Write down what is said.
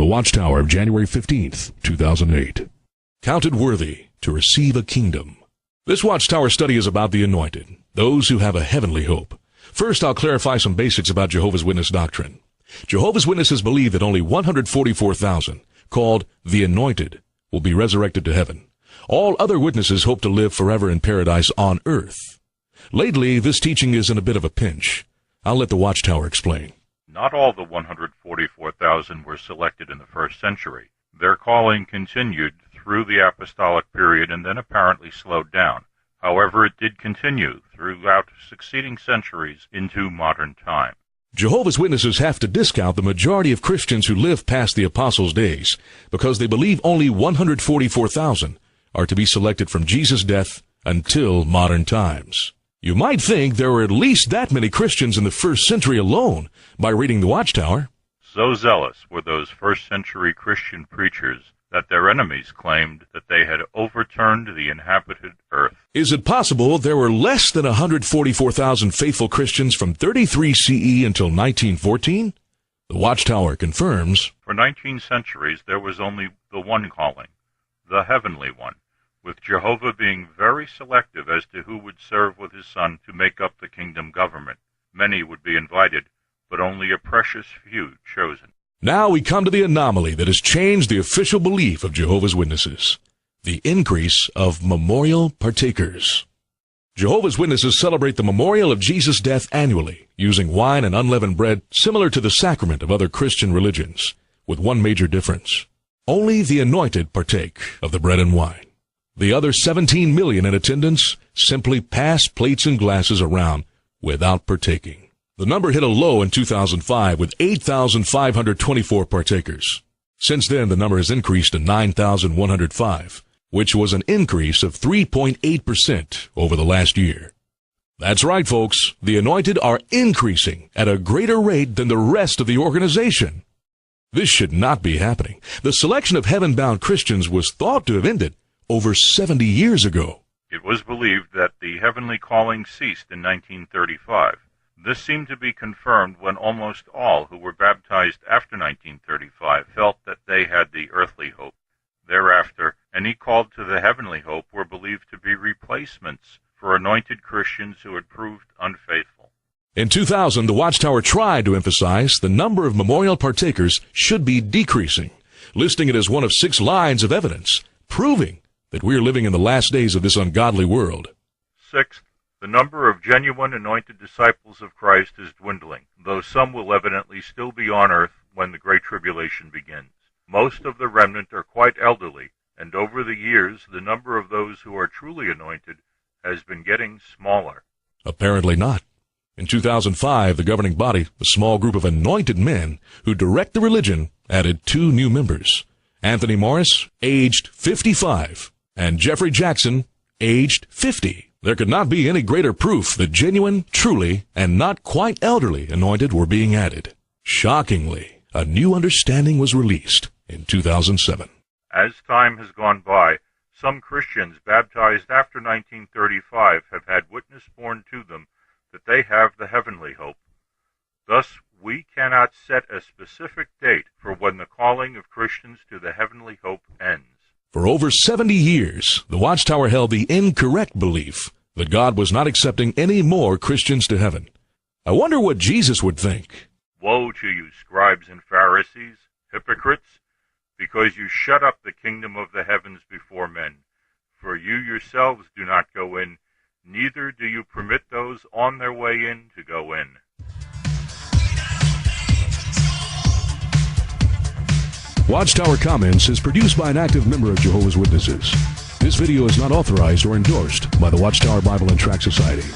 Watchtower of January 15th, 2008. Counted worthy to receive a kingdom. This Watchtower study is about the anointed, those who have a heavenly hope. First, I'll clarify some basics about Jehovah's Witness doctrine. Jehovah's Witnesses believe that only 144,000, called the anointed, will be resurrected to heaven. All other witnesses hope to live forever in paradise on earth. Lately, this teaching is in a bit of a pinch. I'll let the Watchtower explain. Not all the 144,000 were selected in the first century. Their calling continued through the apostolic period and then apparently slowed down. However, it did continue throughout succeeding centuries into modern time. Jehovah's Witnesses have to discount the majority of Christians who live past the apostles' days because they believe only 144,000 are to be selected from Jesus' death until modern times. You might think there were at least that many Christians in the first century alone by reading the Watchtower. So zealous were those first-century Christian preachers that their enemies claimed that they had overturned the inhabited earth. Is it possible there were less than 144,000 faithful Christians from 33 CE until 1914? The Watchtower confirms. For 19 centuries, there was only the one calling, the heavenly one, with Jehovah being very selective as to who would serve with his Son to make up the kingdom government. Many would be invited, but only a precious few chosen. Now we come to the anomaly that has changed the official belief of Jehovah's Witnesses, the increase of memorial partakers. Jehovah's Witnesses celebrate the memorial of Jesus' death annually, using wine and unleavened bread similar to the sacrament of other Christian religions, with one major difference. Only the anointed partake of the bread and wine. The other 17 million in attendance simply pass plates and glasses around without partaking. The number hit a low in 2005 with 8,524 partakers. Since then, the number has increased to 9,105, which was an increase of 3.8% over the last year. That's right, folks. The anointed are increasing at a greater rate than the rest of the organization. This should not be happening. The selection of heaven-bound Christians was thought to have ended over 70 years ago. It was believed that the heavenly calling ceased in 1935. This seemed to be confirmed when almost all who were baptized after 1935 felt that they had the earthly hope. Thereafter, any called to the heavenly hope were believed to be replacements for anointed Christians who had proved unfaithful. In 2000, the Watchtower tried to emphasize the number of memorial partakers should be decreasing, listing it as one of 6 lines of evidence, proving that we are living in the last days of this ungodly world. Sixth, the number of genuine anointed disciples of Christ is dwindling, though some will evidently still be on earth when the Great Tribulation begins. Most of the remnant are quite elderly, and over the years the number of those who are truly anointed has been getting smaller. Apparently not. In 2005, the governing body, a small group of anointed men who direct the religion, added 2 new members. Anthony Morris, aged 55, and Jeffrey Jackson, aged 50. There could not be any greater proof that genuine, truly, and not quite elderly anointed were being added. Shockingly, a new understanding was released in 2007. As time has gone by, some Christians baptized after 1935 have had witness borne to them that they have the heavenly hope. Thus, we cannot set a specific date for when the calling of Christians to the heavenly hope ends. For over 70 years, the Watchtower held the incorrect belief that God was not accepting any more Christians to heaven. I wonder what Jesus would think. Woe to you, scribes and Pharisees, hypocrites, because you shut up the kingdom of the heavens before men. For you yourselves do not go in, neither do you permit those on their way in to go in. Watchtower Comments is produced by an active member of Jehovah's Witnesses. This video is not authorized or endorsed by the Watchtower Bible and Tract Society.